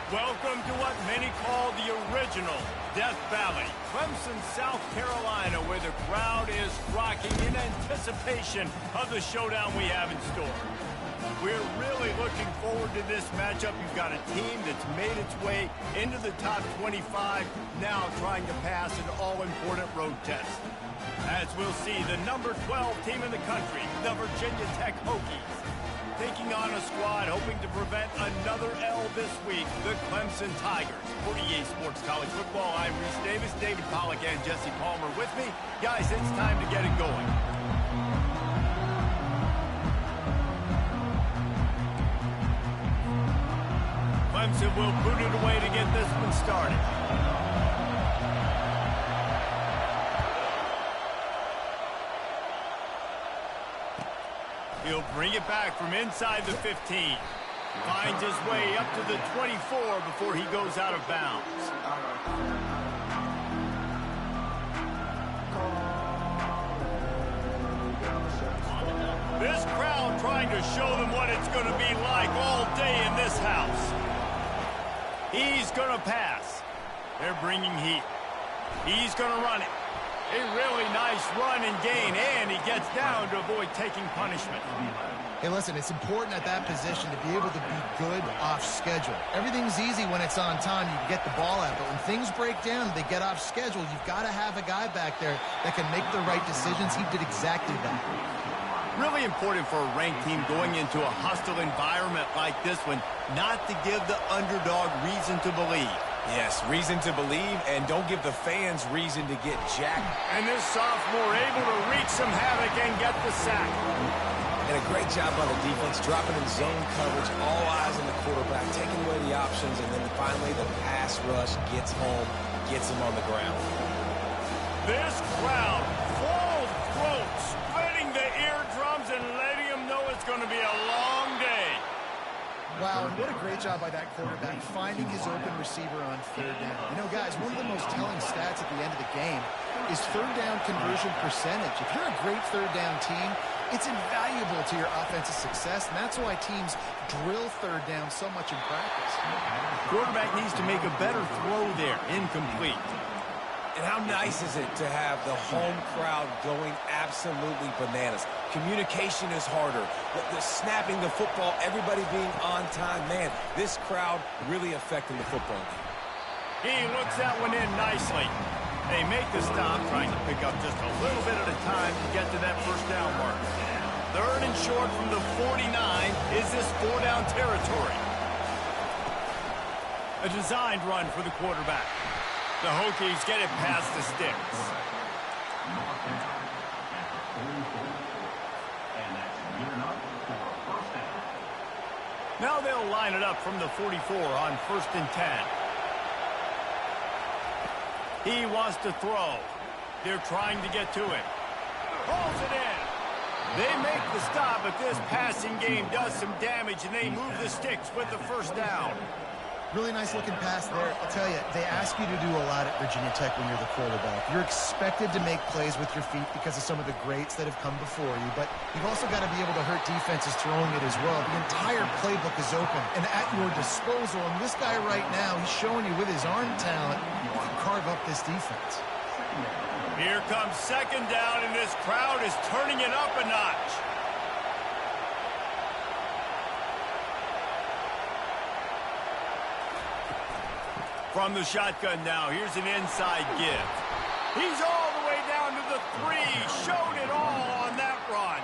Welcome to what many call the original Death Valley, Clemson, South Carolina, where the crowd is rocking in anticipation of the showdown we have in store. We're really looking forward to this matchup. You've got a team that's made its way into the top 25, now trying to pass an all-important road test. As we'll see, the number 12 team in the country, the Virginia Tech Hokies, taking on a squad hoping to prevent another L this week, the Clemson Tigers. For EA Sports College Football, I'm Reese Davis, David Pollack, and Jesse Palmer with me. Guys, it's time to get it going. Clemson will boot it away to get this one started. He'll bring it back from inside the 15. Finds his way up to the 24 before he goes out of bounds. This crowd trying to show them what it's going to be like all day in this house. He's going to pass. They're bringing heat. He's going to run it. A really nice run and gain, and he gets down to avoid taking punishment. Hey, listen, it's important at that position to be able to be good off schedule. Everything's easy when it's on time. You can get the ball out, but when things break down, they get off schedule. You've got to have a guy back there that can make the right decisions. He did exactly that. Really important for a ranked team going into a hostile environment like this one, not to give the underdog reason to believe. Yes, reason to believe, and don't give the fans reason to get jacked. And this sophomore able to wreak some havoc and get the sack. And a great job by the defense, dropping in zone coverage, all eyes on the quarterback, taking away the options, and then finally the pass rush gets home, gets him on the ground. This crowd, full throat, splitting the eardrums and letting them know it's going to be a long day. Wow, and what a great job by that quarterback, finding his open receiver on third down. You know, guys, one of the most telling stats at the end of the game is third down conversion percentage. If you're a great third down team, it's invaluable to your offensive success, and that's why teams drill third down so much in practice. Quarterback needs to make a better throw there, incomplete. And how nice is it to have the home crowd going absolutely bananas? Communication is harder. The snapping the football, everybody being on time. Man, this crowd really affecting the football game. He looks that one in nicely. They make the stop, trying to pick up just a little bit at a time to get to that first down mark. Third and short from the 49. Is this four-down territory? A designed run for the quarterback. The Hokies get it past the sticks. Now they'll line it up from the 44 on 1st and 10. He wants to throw. They're trying to get to him. Pulls it in. They make the stop, but this passing game does some damage, and they move the sticks with the first down. Really nice looking pass there. I'll tell you, they ask you to do a lot at Virginia Tech when you're the quarterback. You're expected to make plays with your feet because of some of the greats that have come before you, but you've also got to be able to hurt defenses throwing it as well. The entire playbook is open and at your disposal, and this guy right now, he's showing you with his arm talent, he can carve up this defense. Here comes second down, and this crowd is turning it up a notch. From the shotgun now, here's an inside give. He's all the way down to the 3. Showed it all on that run.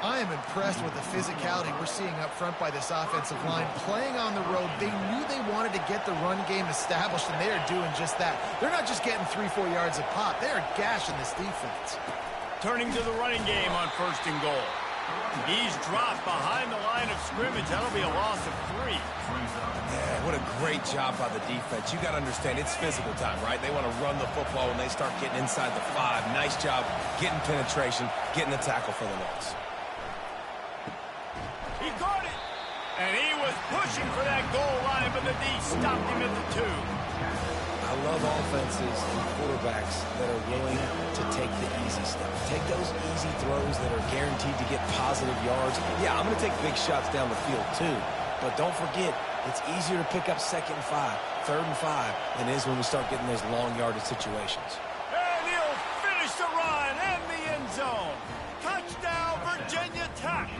I am impressed with the physicality we're seeing up front by this offensive line. Playing on the road, they knew they wanted to get the run game established, and they are doing just that. They're not just getting 3-4 yards a pop. They are gashing this defense. Turning to the running game on 1st and goal. He's dropped behind the line of scrimmage. That'll be a loss of 3. Yeah, what a great job by the defense. You got to understand, it's physical time, right? They want to run the football when they start getting inside the 5. Nice job getting penetration, getting the tackle for the loss. He caught it, and he was pushing for that goal line, but the D stopped him at the 2. I love offenses and quarterbacks that are willing to take the easy stuff. Take those easy throws that are guaranteed to get positive yards. Yeah, I'm going to take big shots down the field too, but don't forget, It's easier to pick up 2nd and 5, 3rd and 5 than it is when we start getting those long yardage situations. And he'll finish the run in the end zone. Touchdown, Virginia Tech.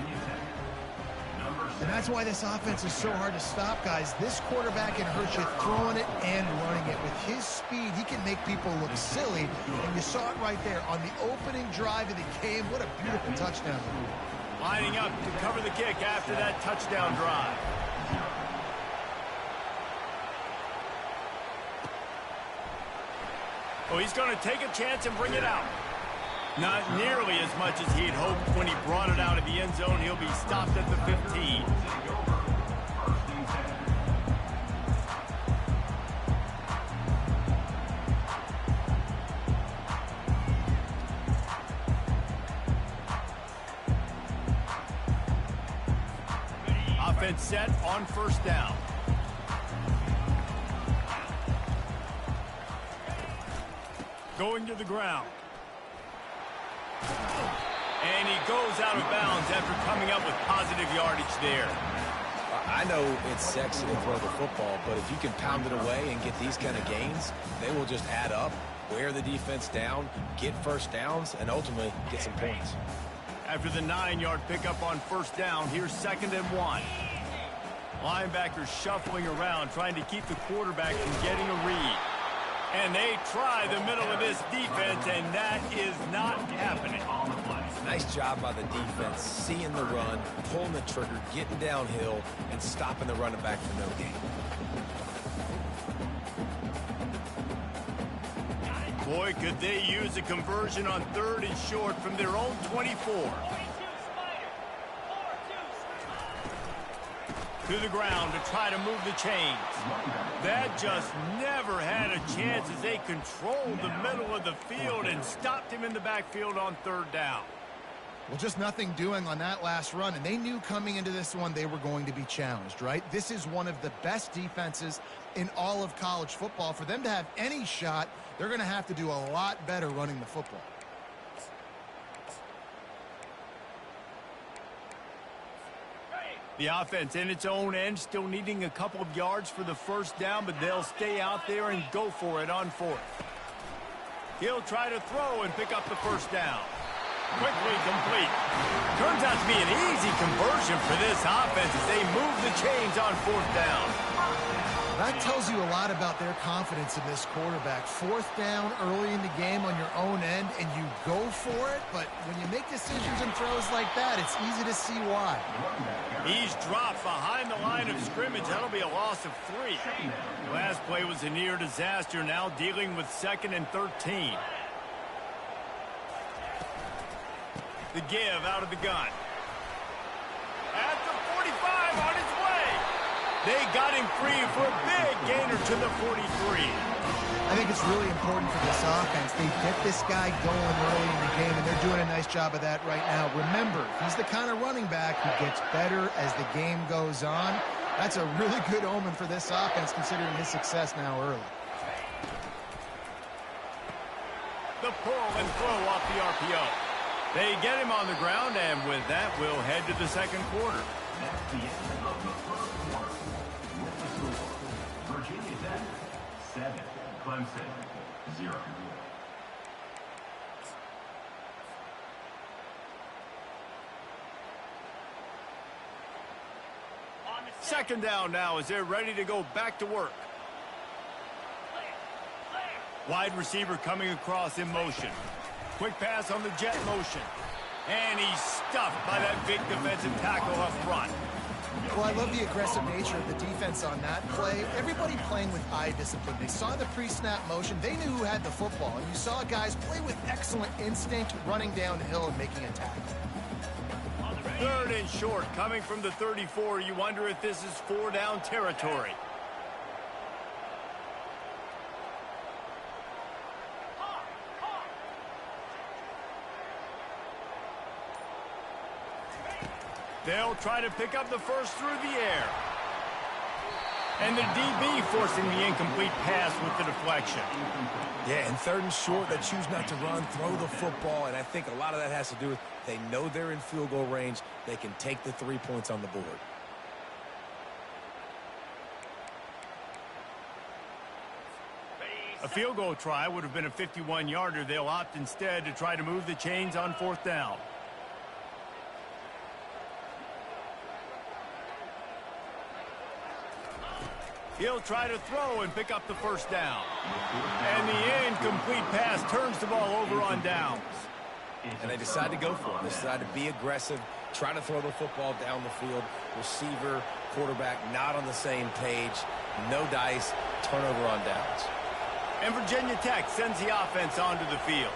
And that's why this offense is so hard to stop, guys. This quarterback can hurt you throwing it and running it. With his speed, he can make people look silly. And you saw it right there on the opening drive of the game. What a beautiful touchdown. Lining up to cover the kick after that touchdown drive. Oh, he's going to take a chance and bring it out. Not nearly as much as he'd hoped when he brought it out of the end zone. He'll be stopped at the 15. Offense set on 1st down. Going to the ground. And he goes out of bounds after coming up with positive yardage there. I know it's sexy to throw the football, but if you can pound it away and get these kind of gains, they will just add up, wear the defense down, get 1st downs, and ultimately get some points. After the 9-yard pickup on 1st down, here's 2nd and 1. Linebackers shuffling around, trying to keep the quarterback from getting a read. And they try the middle of this defense, and that is not happening. Nice job by the defense, seeing the run, pulling the trigger, getting downhill, and stopping the running back for no gain. Boy, could they use a conversion on 3rd and short from their own 24. To the ground to try to move the chains. That just never had a chance as they controlled the middle of the field and stopped him in the backfield on 3rd down. Well, just nothing doing on that last run, and they knew coming into this one they were going to be challenged, right? This is one of the best defenses in all of college football. For them to have any shot, they're going to have to do a lot better running the football. The offense in its own end, still needing a couple of yards for the 1st down, but they'll stay out there and go for it on 4th. He'll try to throw and pick up the 1st down. Quickly complete. Turns out to be an easy conversion for this offense as they move the chains on 4th down. That tells you a lot about their confidence in this quarterback. 4th down early in the game on your own end, and you go for it, but when you make decisions and throws like that, it's easy to see why. He's dropped behind the line of scrimmage. That'll be a loss of 3. Last play was a near disaster, now dealing with 2nd and 13. The give out of the gun. At the 45 on his way. They got him free for a big gainer to the 43. I think it's really important for this offense. They get this guy going early in the game, and they're doing a nice job of that right now. Remember, he's the kind of running back who gets better as the game goes on. That's a really good omen for this offense, considering his success now early. The pull and throw off the RPO. They get him on the ground, and with that, we'll head to the 2nd quarter. That's the end of the 1st quarter. With the score, Virginia Tech 7, Clemson 0. Second down now as they're ready to go back to work. Wide receiver coming across in motion. Quick pass on the jet motion. And he's stuffed by that big defensive tackle up front. Well, I love the aggressive nature of the defense on that play. Everybody playing with eye discipline. They saw the pre-snap motion. They knew who had the football. And you saw guys play with excellent instinct, running downhill and making a tackle. 3rd and short coming from the 34. You wonder if this is 4-down territory. They'll try to pick up the first through the air. And the DB forcing the incomplete pass with the deflection. Yeah, and 3rd and short, they choose not to run, throw the football, and I think a lot of that has to do with they know they're in field goal range. They can take the 3 points on the board. A field goal try would have been a 51-yarder. They'll opt instead to try to move the chains on 4th down. He'll try to throw and pick up the 1st down. And the incomplete pass turns the ball over on downs. And they decide to go for it. They decide to be aggressive, try to throw the football down the field. Receiver, quarterback not on the same page. No dice, turnover on downs. And Virginia Tech sends the offense onto the field.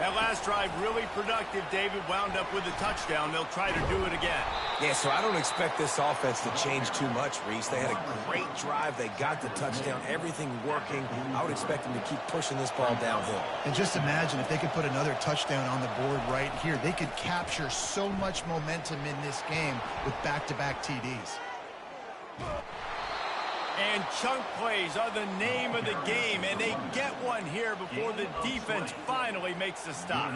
That last drive really productive. David wound up with a touchdown. They'll try to do it again. Yeah, so I don't expect this offense to change too much, Reese. They had a great drive. They got the touchdown. Everything working. I would expect them to keep pushing this ball downhill. And just imagine if they could put another touchdown on the board right here. They could capture so much momentum in this game with back-to-back TDs. And chunk plays are the name of the game, and they get one here before the defense finally makes the stop.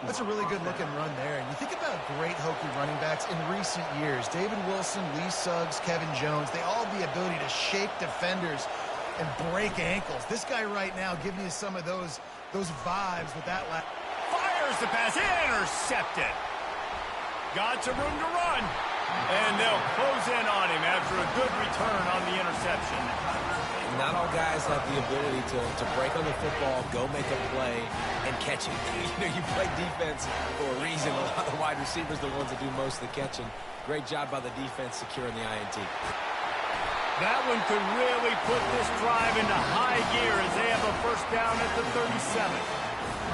That's a really good-looking run there. And you think about great Hokie running backs in recent years. David Wilson, Lee Suggs, Kevin Jones, they all have the ability to shake defenders and break ankles. This guy right now giving you some of those vibes with that last. Fires the pass, intercepted. Got some room to run. And they'll close in on him after a good return on the interception. Not all guys have the ability to break on the football, go make a play, and catch it. You play defense for a reason. A lot of the wide receivers are the ones that do most of the catching. Great job by the defense securing the INT. That one could really put this drive into high gear as they have a 1st down at the 37.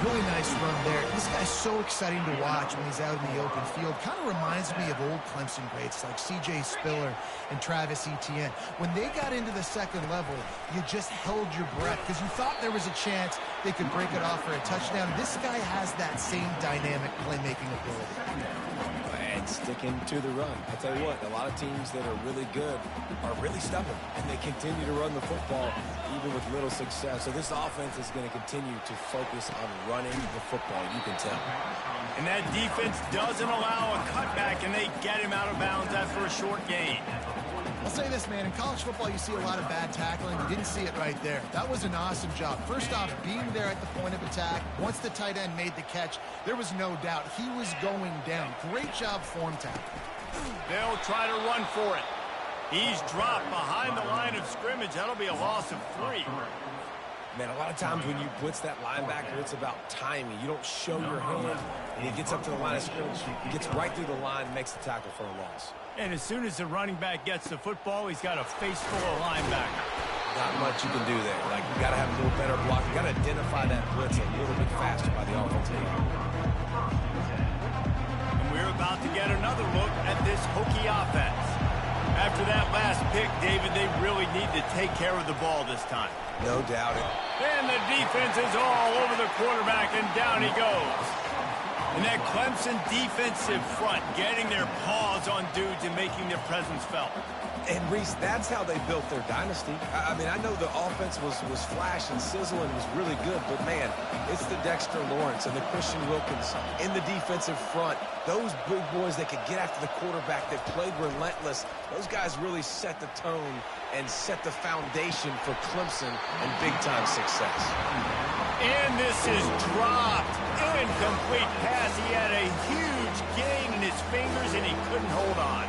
Really nice run there. This guy's so exciting to watch when he's out in the open field. Kind of reminds me of old Clemson greats like C.J. Spiller and Travis Etienne. When they got into the 2nd level, you just held your breath because you thought there was a chance they could break it off for a touchdown. This guy has that same dynamic playmaking ability. And sticking to the run. I tell you what, a lot of teams that are really good are really stubborn, and they continue to run the football even with little success. So this offense is going to continue to focus on running the football, you can tell. And that defense doesn't allow a cutback, and they get him out of bounds after a short gain. I'll say this, man. In college football, you see a lot of bad tackling. You didn't see it right there. That was an awesome job. First off, being there at the point of attack. Once the tight end made the catch, there was no doubt he was going down. Great job form tackling. They'll try to run for it. He's dropped behind the line of scrimmage. That'll be a loss of 3. Man, a lot of times when you blitz that linebacker, it's about timing. You don't show your hand, and he gets up to the line of scrimmage. He gets right through the line and makes the tackle for a loss. And as soon as the running back gets the football, he's got a face full of linebacker. Not much you can do there. Like, you got to have a little better block. You got to identify that blitz a little bit faster by the offensive line. And we're about to get another look at this Hokie offense. After that last pick, David, they really need to take care of the ball this time. No doubt. And the defense is all over the quarterback, and down he goes. And that Clemson defensive front getting their paws on dudes and making their presence felt. And, Reese, that's how they built their dynasty. I mean, I know the offense was flash and sizzle and was really good, but, man, it's the Dexter Lawrence and the Christian Wilkins in the defensive front. Those big boys that could get after the quarterback, that played relentless, those guys really set the tone and set the foundation for Clemson and big-time success. And this is dropped. Incomplete pass. He had a huge gain in his fingers, and he couldn't hold on.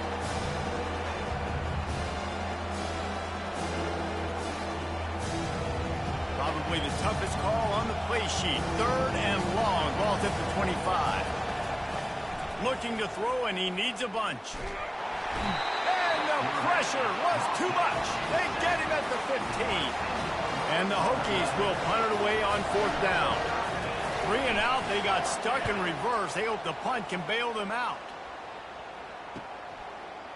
Probably the toughest call on the play sheet. 3rd and long. Ball's at the 25. Looking to throw, and he needs a bunch. And the pressure was too much. They get him at the 15. And the Hokies will punt it away on 4th down. 3 and out. They got stuck in reverse. They hope the punt can bail them out.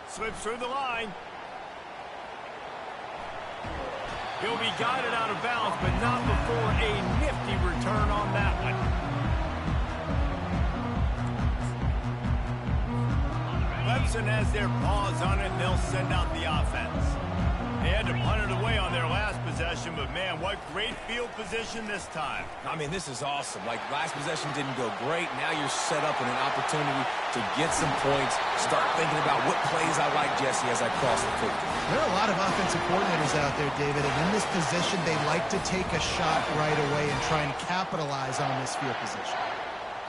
Slips through the line. He'll be guided out of bounds, but not before a nifty return on that one. Clemson has their paws on it, and they'll send out the offense. They had to punt it away on their last possession, but man, what great field position this time. I mean, this is awesome. Like, last possession didn't go great. Now you're set up in an opportunity to get some points. Start thinking about what plays I like, Jesse, as I cross the field. There are a lot of offensive coordinators out there, David, and in this position, they like to take a shot right away and try and capitalize on this field position.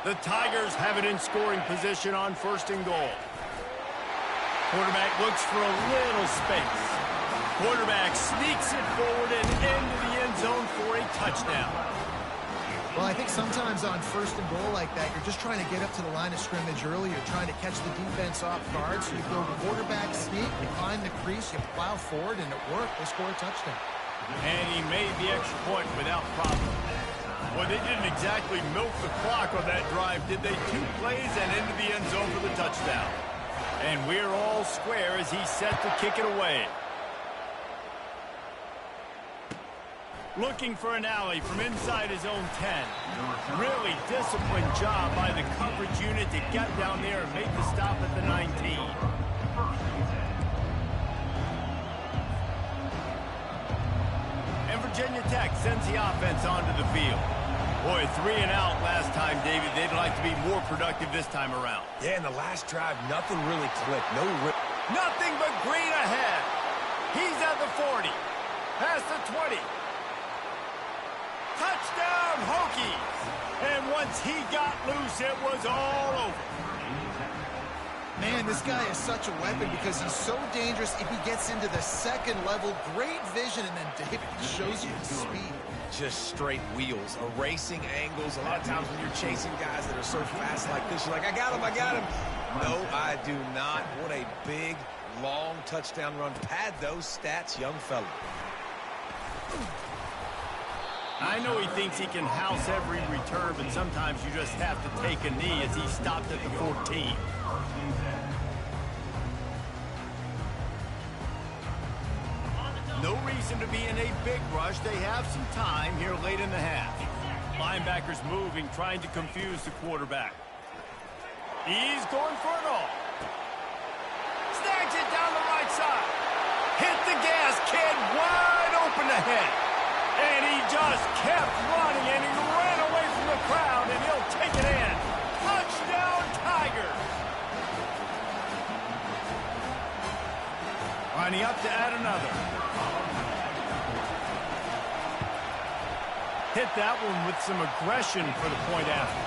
The Tigers have it in scoring position on 1st and goal. Quarterback looks for a little space. Quarterback sneaks it forward and into the end zone for a touchdown. Well, I think sometimes on 1st and goal like that, you're just trying to get up to the line of scrimmage early. You're trying to catch the defense off guard. So you go quarterback sneak, you find the crease, you plow forward, and it worked. They score a touchdown. And he made the extra point without problem. Well, they didn't exactly milk the clock on that drive, did they? 2 plays and into the end zone for the touchdown. And we're all square as he's set to kick it away. Looking for an alley from inside his own 10. Really disciplined job by the coverage unit to get down there and make the stop at the 19. And Virginia Tech sends the offense onto the field. Boy, 3 and out last time, David. They'd like to be more productive this time around. Yeah, in the last drive, nothing really clicked. Nothing but green ahead. He's at the 40. Past the 20. Touchdown, Hokies. And once he got loose, it was all over. Man, this guy is such a weapon because he's so dangerous if he gets into the 2nd level. Great vision, and then David shows you his speed. Just straight wheels, erasing angles. A lot of times when you're chasing guys that are so fast like this, you're like, I got him, I got him. No, I do not. What a big, long touchdown run. Pad those stats, young fella. I know he thinks he can house every return, but sometimes you just have to take a knee as he stopped at the 14. No reason to be in a big rush. They have some time here late in the half. Linebackers moving, trying to confuse the quarterback. He's going for it all. Snags it down the right side. Hit the gas, kid, wide open ahead. And he just kept running, and he ran away from the crowd, and he'll take it in. Touchdown, Tigers. Lining up to add another. Hit that one with some aggression for the point after.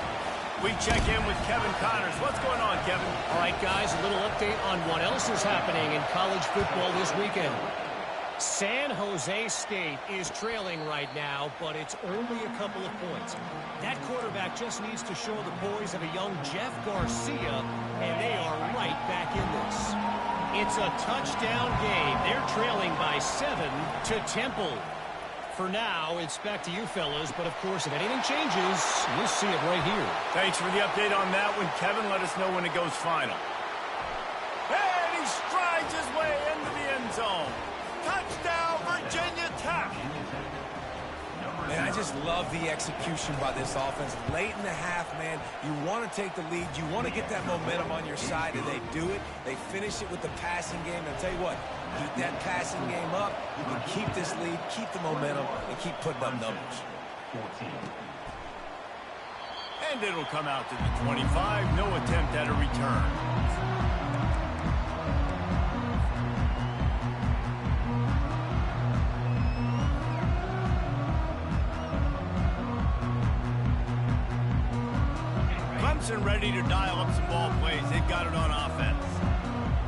We check in with Kevin Connors. What's going on, Kevin? All right, guys, a little update on what else is happening in college football this weekend. San Jose State is trailing right now, but it's only a couple of points. That quarterback just needs to show the poise of a young Jeff Garcia, and they are right back in this. It's a touchdown game. They're trailing by 7 to Temple. For now, it's back to you fellas, but of course, if anything changes, you'll see it right here. Thanks for the update on that one, Kevin. Let us know when it goes final. And he strides his way into the end zone. Touchdown, Virginia Tech. Man, I just love the execution by this offense. Late in the half, man, you want to take the lead. You want to get that momentum on your side, and they do it. They finish it with the passing game. And I'll tell you what, keep that passing game up. You can keep this lead, keep the momentum, and keep putting up numbers. And it'll come out to the 25. No attempt at a return. Clemson ready to dial up some ball plays. They've got it on offense.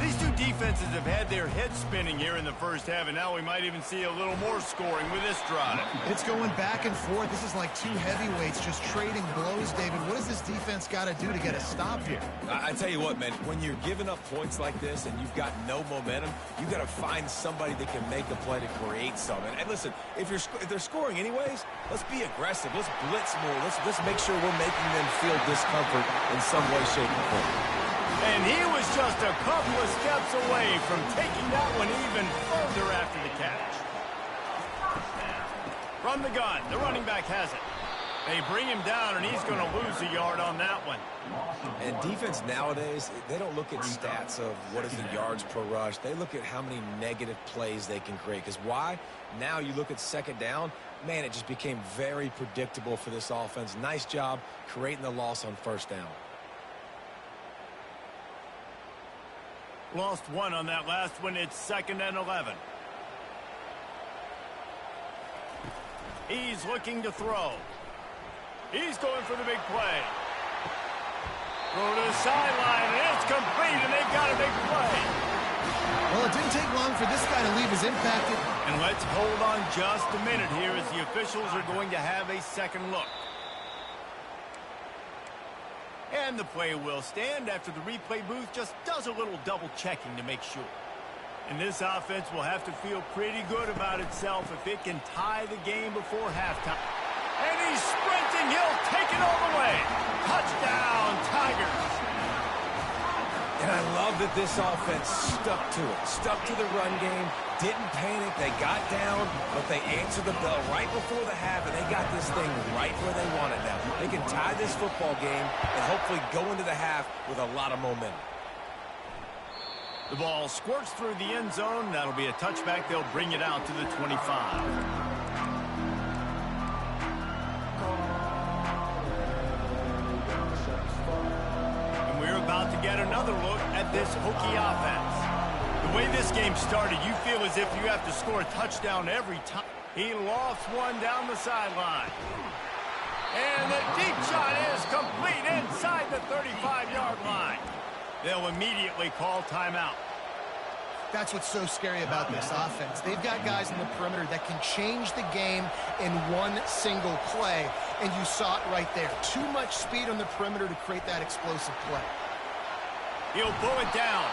These two defenses have had their heads spinning here in the first half, and now we might even see a little more scoring with this drive. It's going back and forth. This is like two heavyweights just trading blows, David. What does this defense got to do to get a stop here? I tell you what, man, when you're giving up points like this and you've got no momentum, you got to find somebody that can make a play to create something. And listen, if they're scoring anyways, let's be aggressive. Let's blitz more. Let's make sure we're making them feel discomfort in some way, shape, or form. And he was just a couple of steps away from taking that one even further after the catch. From the gun, the running back has it. They bring him down, and he's going to lose a yard on that one. And defense nowadays, they don't look at stats of what is the yards per rush. They look at how many negative plays they can create. Because why? Now you look at second down, man, it just became very predictable for this offense. Nice job creating the loss on first down. Lost one on that last one. It's 2nd and 11. He's looking to throw. He's going for the big play. Throw to the sideline, and it's complete, and they've got a big play. Well, it didn't take long for this guy to leave his impact. And let's hold on just a minute here as the officials are going to have a second look. And the play will stand after the replay booth just does a little double checking to make sure. And this offense will have to feel pretty good about itself if it can tie the game before halftime. And he's sprinting. He'll take it all the way. Touchdown, Tigers. And I love that this offense stuck to it. Stuck to the run game. Didn't panic. They got down, but they answered the bell right before the half, and they got this thing right where they want it now. They can tie this football game and hopefully go into the half with a lot of momentum. The ball squirts through the end zone. That'll be a touchback. They'll bring it out to the 25. About to get another look at this Hokie offense. The way this game started, you feel as if you have to score a touchdown every time. He lost one down the sideline. And the deep shot is complete inside the 35-yard line. They'll immediately call timeout. That's what's so scary about this offense. They've got guys in the perimeter that can change the game in one single play, and you saw it right there. Too much speed on the perimeter to create that explosive play. He'll pull it down.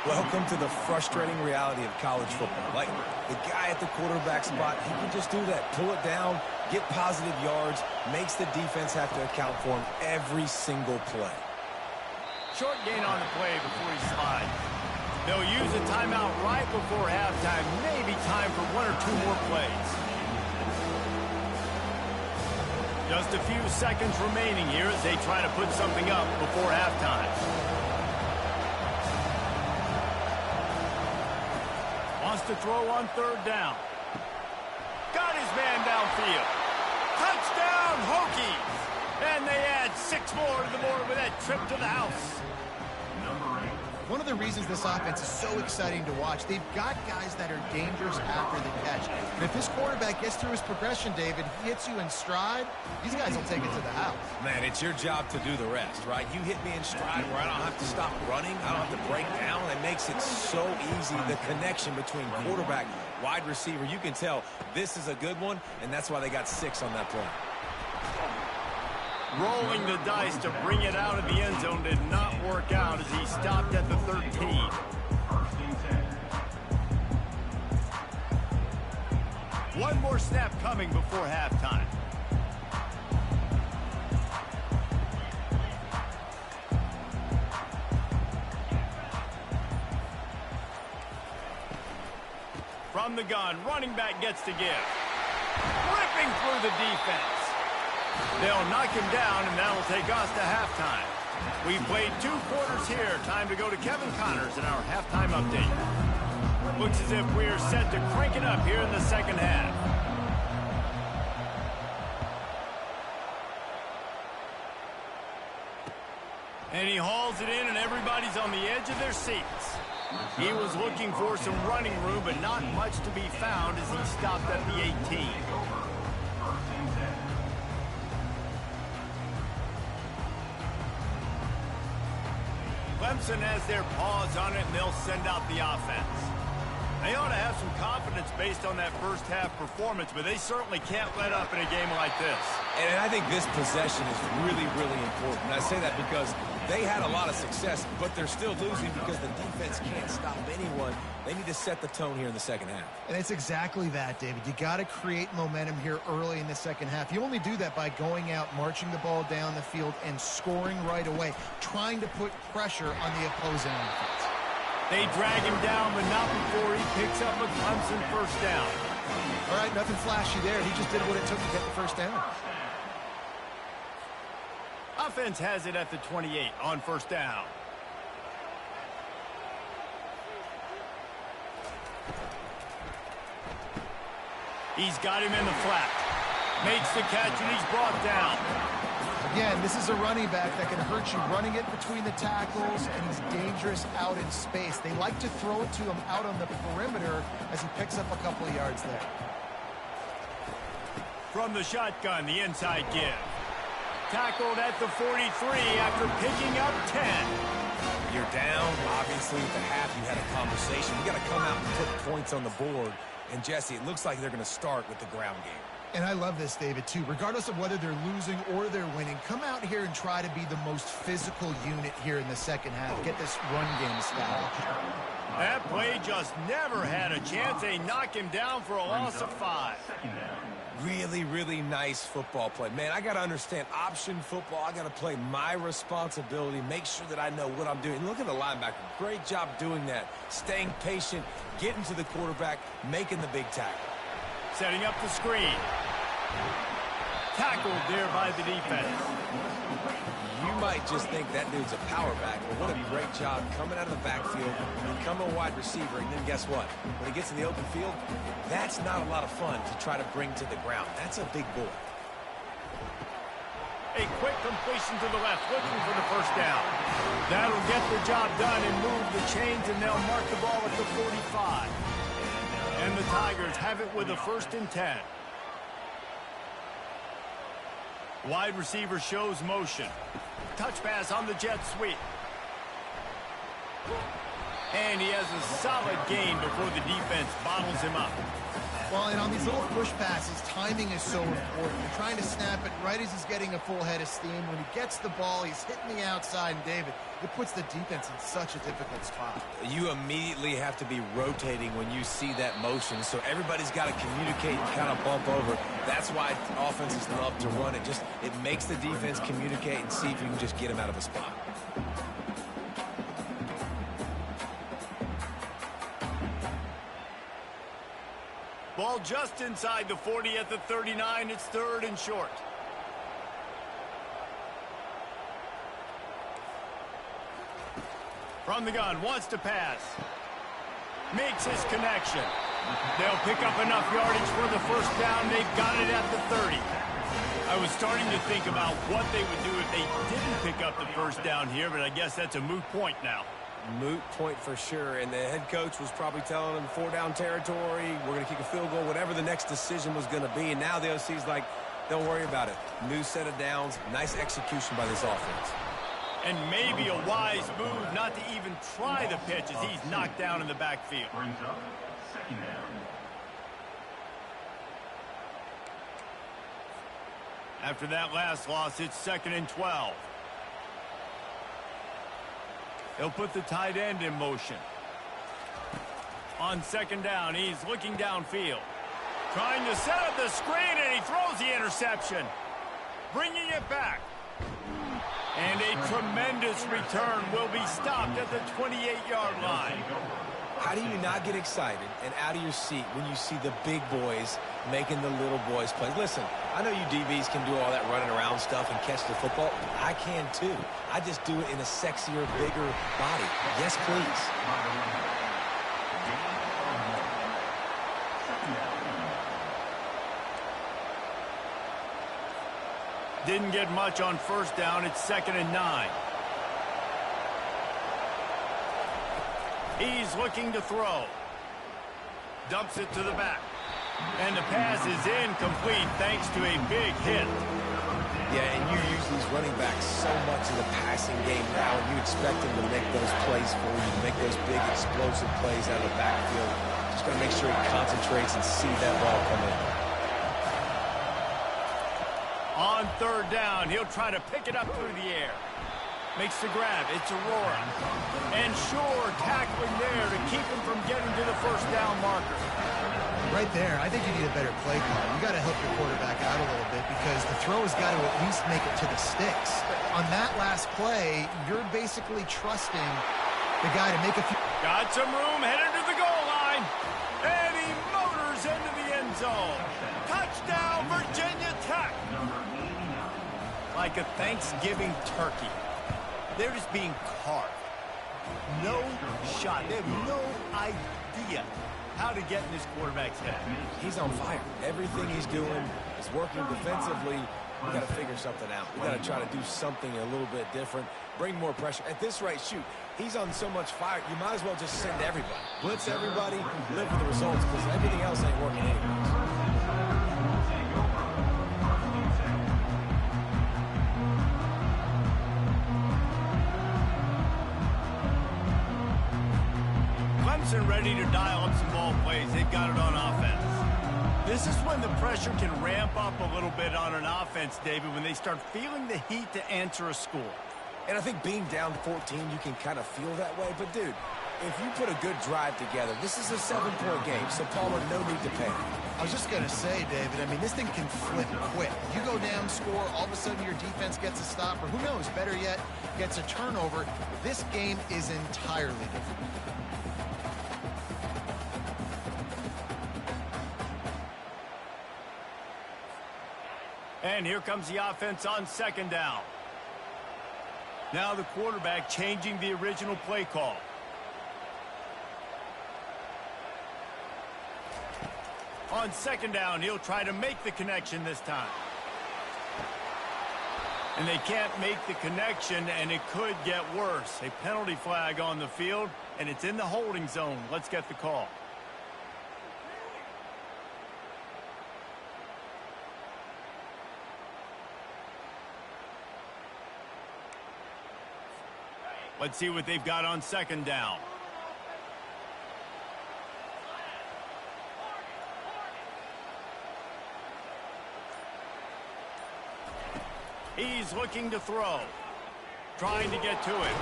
Welcome to the frustrating reality of college football. Like, the guy at the quarterback spot, he can just do that. Pull it down, get positive yards, makes the defense have to account for him every single play. Short gain on the play before he slides. They'll use a timeout right before halftime. Maybe time for one or two more plays. Just a few seconds remaining here as they try to put something up before halftime. Wants to throw on third down. Got his man downfield. Touchdown, Hokies! And they add 6 more to the board with that trip to the house. One of the reasons this offense is so exciting to watch, they've got guys that are dangerous after the catch. And if this quarterback gets through his progression, David, he hits you in stride, these guys will take it to the house. Man, it's your job to do the rest, right? You hit me in stride where I don't have to stop running, I don't have to break down. It makes it so easy, the connection between quarterback, wide receiver. You can tell this is a good one, and that's why they got 6 on that play. Rolling the dice to bring it out of the end zone did not work out as he stopped at the 13. One more snap coming before halftime. From the gun, running back gets to give. Ripping through the defense. They'll knock him down, and that'll take us to halftime. We've played 2 quarters here. Time to go to Kevin Connors in our halftime update. Looks as if we're set to crank it up here in the second half. And he hauls it in, and everybody's on the edge of their seats. He was looking for some running room, but not much to be found as he stopped at the 18. Clemson has their paws on it, and they'll send out the offense. They ought to have some confidence based on that first half performance, but they certainly can't let up in a game like this. And I think this possession is really, really important. And I say that because they had a lot of success, but they're still losing because the defense can't stop anyone. They need to set the tone here in the second half. And it's exactly that, David. You got to create momentum here early in the second half. You only do that by going out, marching the ball down the field, and scoring right away, trying to put pressure on the opposing offense. They drag him down, but not before he picks up a Clemson first down. All right, nothing flashy there. He just did what it took to get the first down. offense has it at the 28 on first down. He's got him in the flat. Makes the catch, and he's brought down. Again, this is a running back that can hurt you running it between the tackles, and he's dangerous out in space. They like to throw it to him out on the perimeter as he picks up a couple of yards there. From the shotgun, the inside give. Tackled at the 43 after picking up 10. You're down. Obviously, at the half, you had a conversation. You got to come out and put points on the board. And, Jesse, it looks like they're going to start with the ground game. And I love this, David, too. Regardless of whether they're losing or they're winning, come out here and try to be the most physical unit here in the second half. Get this run game established. That play just never had a chance. They knock him down for a loss of 5. Really, really nice football play. Man, I got to understand option football. I got to play my responsibility, make sure that I know what I'm doing. Look at the linebacker. Great job doing that. Staying patient, getting to the quarterback, making the big tackle. Setting up the screen. Tackled there by the defense. You might just think that dude's a power back, but what a great job coming out of the backfield, becoming a wide receiver, and then guess what? When he gets in the open field, that's not a lot of fun to try to bring to the ground. That's a big boy. A quick completion to the left, looking for the first down. That'll get the job done and move the chains, and they'll mark the ball at the 45. And the Tigers have it with a 1st and 10. Wide receiver shows motion. Touch pass on the jet sweep. And he has a solid gain before the defense bottles him up. Well, and on these little push passes, timing is so important. You're trying to snap it right as he's getting a full head of steam. When he gets the ball, he's hitting the outside, and David, it puts the defense in such a difficult spot. You immediately have to be rotating when you see that motion, so everybody's got to communicate and kind of bump over. That's why offenses love to run it. It makes the defense communicate and see if you can just get him out of a spot. Ball just inside the 40 at the 39. It's 3rd and short. From the gun, wants to pass. Makes his connection. They'll pick up enough yardage for the first down. They've got it at the 30. I was starting to think about what they would do if they didn't pick up the first down here, but I guess that's a moot point now. Moot point for sure, and the head coach was probably telling them 4-down territory, we're going to kick a field goal, whatever the next decision was going to be, and now the OC's like, don't worry about it. New set of downs, nice execution by this offense. And maybe a wise move not to even try the pitch as he's knocked down in the backfield. Brings up 2nd down. After that last loss, it's 2nd and 12. They'll put the tight end in motion. On 2nd down, he's looking downfield. Trying to set up the screen, and he throws the interception. Bringing it back. And a tremendous return will be stopped at the 28-yard line. How do you not get excited and out of your seat when you see the big boys making the little boys play? Listen, I know you DBs can do all that running around stuff and catch the football. I can too. I just do it in a sexier, bigger body. Yes, please. Didn't get much on first down. It's 2nd and 9. He's looking to throw. Dumps it to the back. And the pass is incomplete thanks to a big hit. Yeah, and you use these running backs so much in the passing game now, and you expect them to make those plays for you, to make those big explosive plays out of the backfield. Just got to make sure he concentrates and see that ball come in. On 3rd down, he'll try to pick it up through the air. Makes the grab. It's Aurora. And Shore tackling there to keep him from getting to the first down marker. Right there, I think you need a better play call. You got to help your quarterback out a little bit because the throw has got to at least make it to the sticks. On that last play, you're basically trusting the guy to make a few... Got some room, headed to the goal line. And he motors into the end zone. Touchdown, Virginia Tech. Number 89. Like like a Thanksgiving turkey. They're just being carved. No shot. They have no idea how to get in this quarterback's head. He's on fire. Everything he's doing is working defensively. We got to figure something out. We got to try to do something a little bit different, bring more pressure. At this rate, shoot, he's on so much fire, you might as well just send everybody. Blitz everybody, live with the results, because everything else ain't working anyways. Clemson ready to dial up some ball plays. They've got it on offense. This is when the pressure can ramp up a little bit on an offense, David, when they start feeling the heat to answer a score. And I think being down 14, you can kind of feel that way. But, dude, if you put a good drive together, this is a 7-point game, so Palmer, no need to panic. I was just going to say, David, I mean, this thing can flip quick. You go down, score, all of a sudden your defense gets a stop, or who knows, better yet, gets a turnover. This game is entirely different. And here comes the offense on second down. Now the quarterback changing the original play call. On second down, he'll try to make the connection this time. And they can't make the connection, and it could get worse. A penalty flag on the field, and it's in the holding zone. Let's get the call. Let's see what they've got on second down. He's looking to throw. Trying to get to it.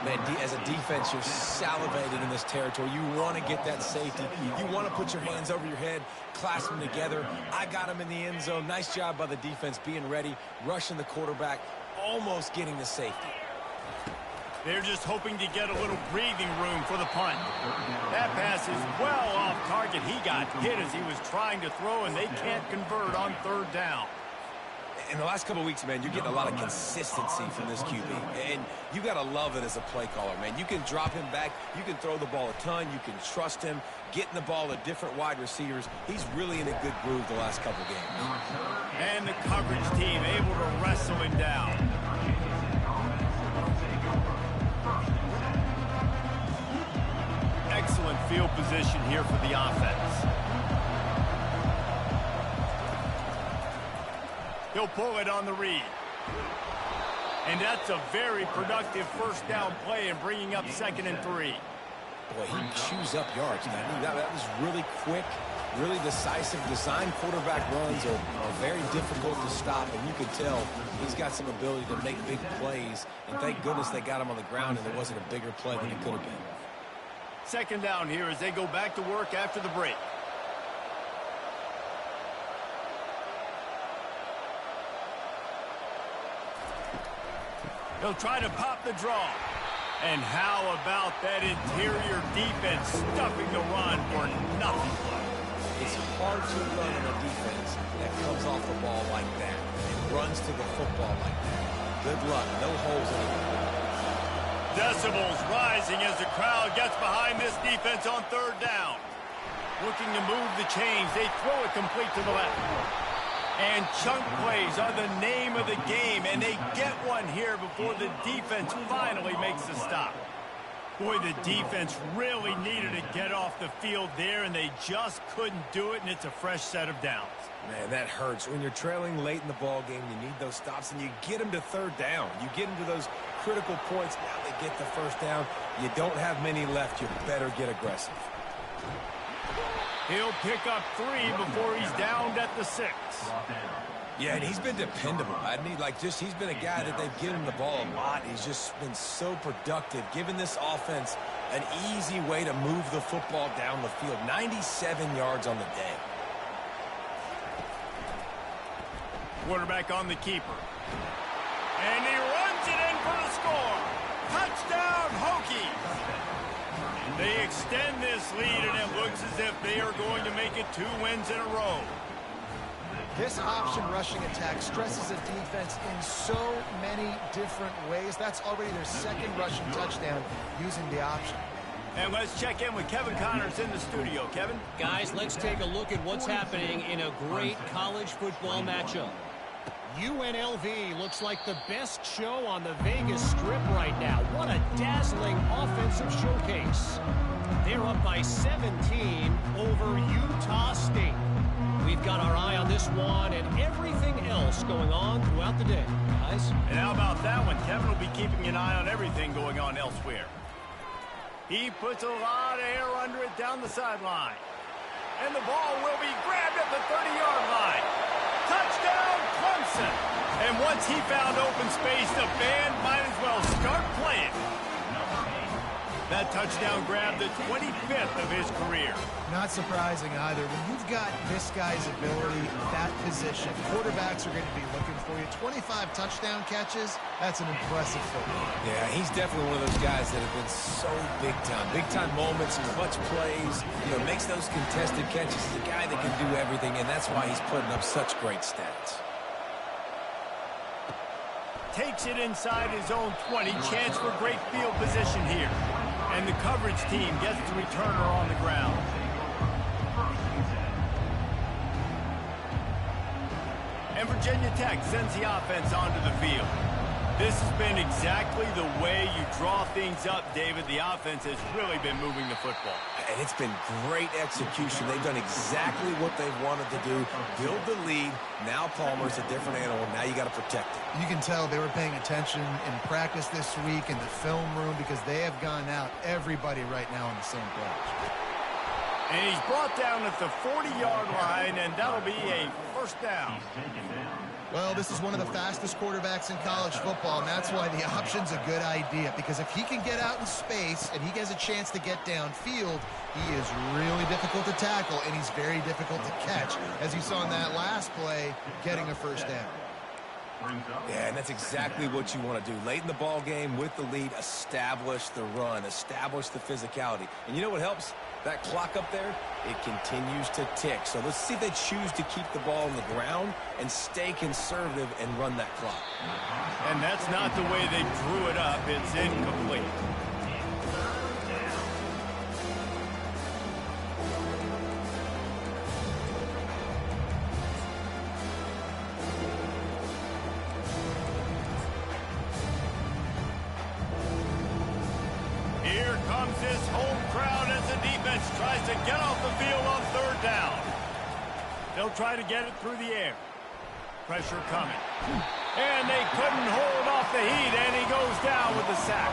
Man, as a defense, you're salivating in this territory. You want to get that safety. You want to put your hands over your head, clasp them together. I got him in the end zone. Nice job by the defense being ready, rushing the quarterback, almost getting the safety. They're just hoping to get a little breathing room for the punt. That pass is well off target. He got hit as he was trying to throw, and they can't convert on third down. In the last couple of weeks, man, you're getting a lot of consistency from this QB. And you got to love it as a play caller, man. You can drop him back. You can throw the ball a ton. You can trust him, getting the ball to different wide receivers. He's really in a good groove the last couple games. And the coverage team able to wrestle him down. Excellent field position here for the offense. He'll pull it on the read. And that's a very productive first down play in bringing up 2nd and 3. Boy, he chews up yards, man. That was really quick, really decisive. Design quarterback runs are very difficult to stop, and you can tell he's got some ability to make big plays. And thank goodness they got him on the ground and there wasn't a bigger play than it could have been. 2nd down here as they go back to work after the break. He'll try to pop the draw. And how about that interior defense stuffing the run for nothing? It's hard to run in a defense that comes off the ball like that and runs to the football like that. Good luck. No holes in it. Decibels rising as the crowd gets behind this defense on third down. Looking to move the chains. They throw it complete to the left. And chunk plays are the name of the game, and they get one here before the defense finally makes the stop. Boy, the defense really needed to get off the field there, and they just couldn't do it, and it's a fresh set of downs. Man, that hurts. When you're trailing late in the ball game, you need those stops, and you get them to third down. You get them to those critical points. Now they get the first down. You don't have many left. You better get aggressive. He'll pick up 3 before he's downed at the 6. Yeah, and he's been dependable. He's been a guy that they've given the ball a lot. He's just been so productive, giving this offense an easy way to move the football down the field. 97 yards on the day. Quarterback on the keeper. And he runs it in for the score. Touchdown, Hokies. They extend this lead, and it looks as if they are going to make it 2 wins in a row. This option rushing attack stresses a defense in so many different ways. That's already their second rushing touchdown using the option. And let's check in with Kevin Connors in the studio. Kevin? Guys, let's take a look at what's happening in a great college football matchup. UNLV looks like the best show on the Vegas Strip right now. What a dazzling offensive showcase. They're up by 17 over Utah State. We've got our eye on this one and everything else going on throughout the day, guys. And how about that one? Kevin will be keeping an eye on everything going on elsewhere. He puts a lot of air under it down the sideline. And the ball will be grabbed at the 30-yard line. Touchdown, Clemson. And once he found open space, the band might as well start playing. That touchdown grabbed the 25th of his career. Not surprising either. When you've got this guy's ability, that position, quarterbacks are going to be looking for you. 25 touchdown catches, that's an impressive football. Yeah, he's definitely one of those guys that have been so big time. Big time moments, clutch plays, makes those contested catches. He's a guy that can do everything, and that's why he's putting up such great stats. Takes it inside his own 20. Chance for great field position here. And the coverage team gets the returner on the ground. And Virginia Tech sends the offense onto the field. This has been exactly the way you draw things up, David. The offense has really been moving the football. And it's been great execution. They've done exactly what they've wanted to do. Build the lead. Now Palmer's a different animal. Now you got to protect it. You can tell they were paying attention in practice this week in the film room because they have gone out everybody right now on the same page. And he's brought down at the 40-yard line, and that'll be a first down. Well, this is one of the fastest quarterbacks in college football, and that's why the option's a good idea, because if he can get out in space and he gets a chance to get downfield, he is really difficult to tackle, and he's very difficult to catch, as you saw in that last play, getting a first down. Yeah, and that's exactly what you want to do. Late in the ball game with the lead, establish the run, establish the physicality. And you know what helps? That clock up there, it continues to tick. So let's see if they choose to keep the ball on the ground and stay conservative and run that clock. And that's not the way they drew it up. It's incomplete. Here comes this home crowd as the defense tries to get off the field on third down. They'll try to get it through the air. Pressure coming. And they couldn't hold off the heat, and he goes down with the sack.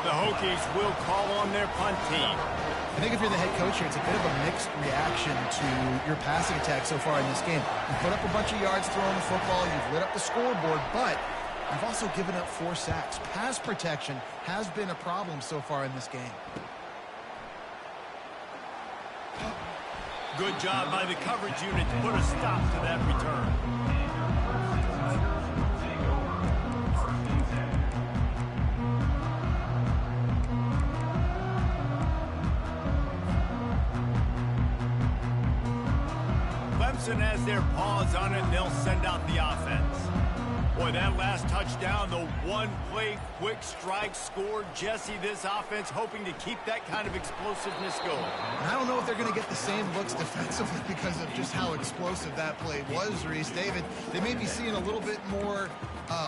The Hokies will call on their punt team. I think if you're the head coach here, it's a bit of a mixed reaction to your passing attack so far in this game. You've put up a bunch of yards throwing the football, you've lit up the scoreboard, but you've also given up 4 sacks. Pass protection has been a problem so far in this game. Good job by the coverage unit to put a stop to that return. Clemson has their paws on it, and they'll send out the offense. Boy, that last touchdown, the one-play quick strike scored. Jesse, this offense hoping to keep that kind of explosiveness going. And I don't know if they're going to get the same looks defensively because of just how explosive that play was, Reese. David, they may be seeing a little bit more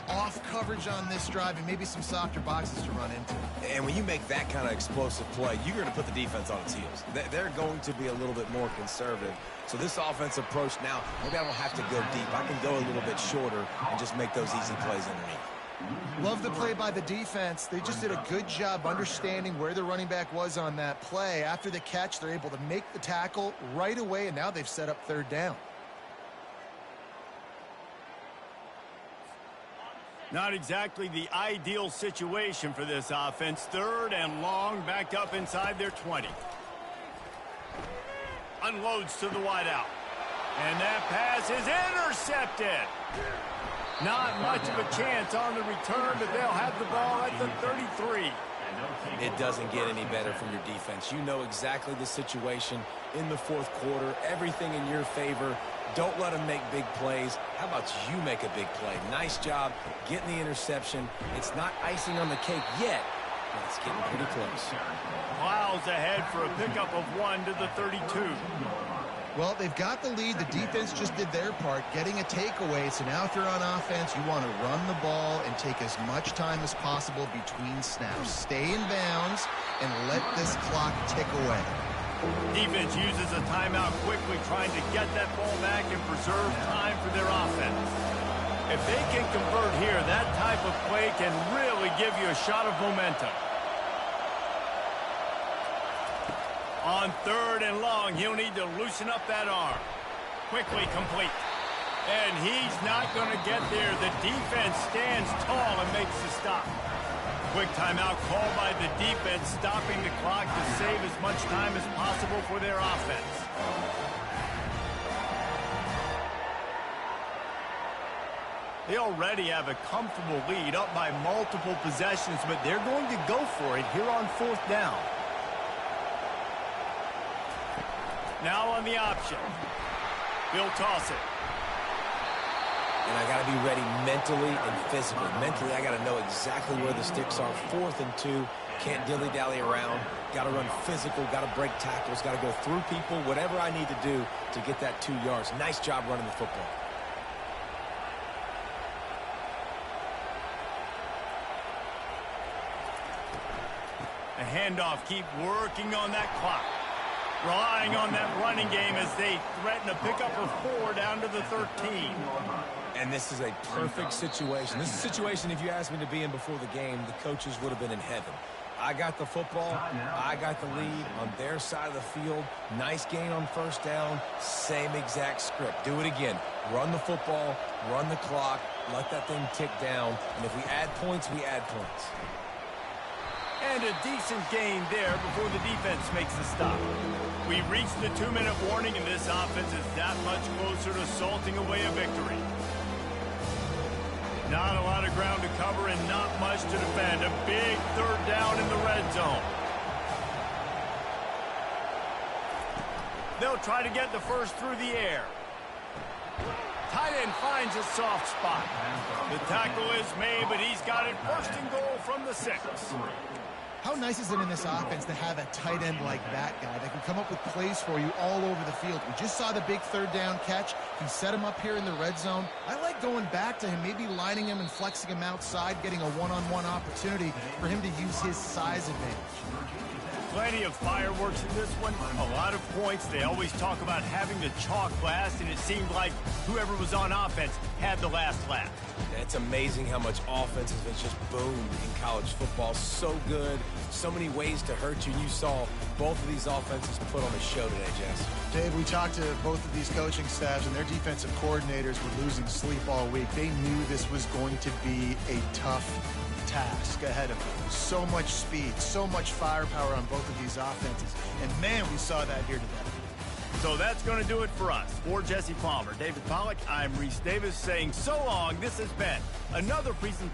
off coverage on this drive and maybe some softer boxes to run into. And when you make that kind of explosive play, you're going to put the defense on its heels. They're going to be a little bit more conservative. So this offensive approach now, maybe I don't have to go deep. I can go a little bit shorter and just make those easy plays underneath. Love the play by the defense. They just did a good job understanding where the running back was on that play. After the catch, they're able to make the tackle right away, and now they've set up third down. Not exactly the ideal situation for this offense. Third and long, backed up inside their 20. Unloads to the wideout. And that pass is intercepted. Not much of a chance on the return, but they'll have the ball at the 33. It doesn't get any better from your defense. You know exactly the situation in the fourth quarter, everything in your favor. Don't let them make big plays. How about you make a big play? Nice job getting the interception. It's not icing on the cake yet, but it's getting pretty close. Miles ahead for a pickup of 1 to the 32. Well, they've got the lead. The defense just did their part, getting a takeaway. So now if you're on offense, you want to run the ball and take as much time as possible between snaps. Stay in bounds and let this clock tick away. Defense uses a timeout quickly, trying to get that ball back and preserve time for their offense. If they can convert here, that type of play can really give you a shot of momentum. On 3rd and long, he'll need to loosen up that arm. Quickly complete. And he's not going to get there. The defense stands tall and makes the stop. Quick timeout called by the defense, stopping the clock to save as much time as possible for their offense. They already have a comfortable lead, up by multiple possessions, but they're going to go for it here on 4th down. Now on the option. He'll toss it. And I got to be ready mentally and physically. Mentally, I got to know exactly where the sticks are. 4th and 2. Can't dilly-dally around. Got to run physical. Got to break tackles. Got to go through people. Whatever I need to do to get that 2 yards. Nice job running the football. A handoff. Keep working on that clock. Relying on that running game as they threaten a pickup of 4 down to the 13. And this is a perfect situation. This is a situation, if you asked me to be in before the game, the coaches would have been in heaven. I got the football. I got the lead on their side of the field. Nice gain on 1st down. Same exact script. Do it again. Run the football. Run the clock. Let that thing tick down. And if we add points, we add points. And a decent gain there before the defense makes the stop. We've reached the 2-minute warning, and this offense is that much closer to salting away a victory. Not a lot of ground to cover and not much to defend. A big 3rd down in the red zone. They'll try to get the first through the air. Tight end finds a soft spot. The tackle is made, but he's got it 1st and goal from the 6. How nice is it in this offense to have a tight end like that guy that can come up with plays for you all over the field? We just saw the big 3rd down catch. He set him up here in the red zone. I like going back to him, maybe lining him and flexing him outside, getting a one-on-one opportunity for him to use his size advantage. Plenty of fireworks in this one. A lot of points. They always talk about having the chalk last, and it seemed like whoever was on offense had the last laugh. It's amazing how much offense has just boomed in college football. So good. So many ways to hurt you. You saw both of these offenses put on a show today, Jess. Dave, we talked to both of these coaching staffs, and their defensive coordinators were losing sleep all week. They knew this was going to be a tough task ahead of them. So much speed, so much firepower on both of these offenses. And, man, we saw that here today. So that's going to do it for us. For Jesse Palmer, David Pollack, I'm Reese Davis saying so long. This has been another presentation.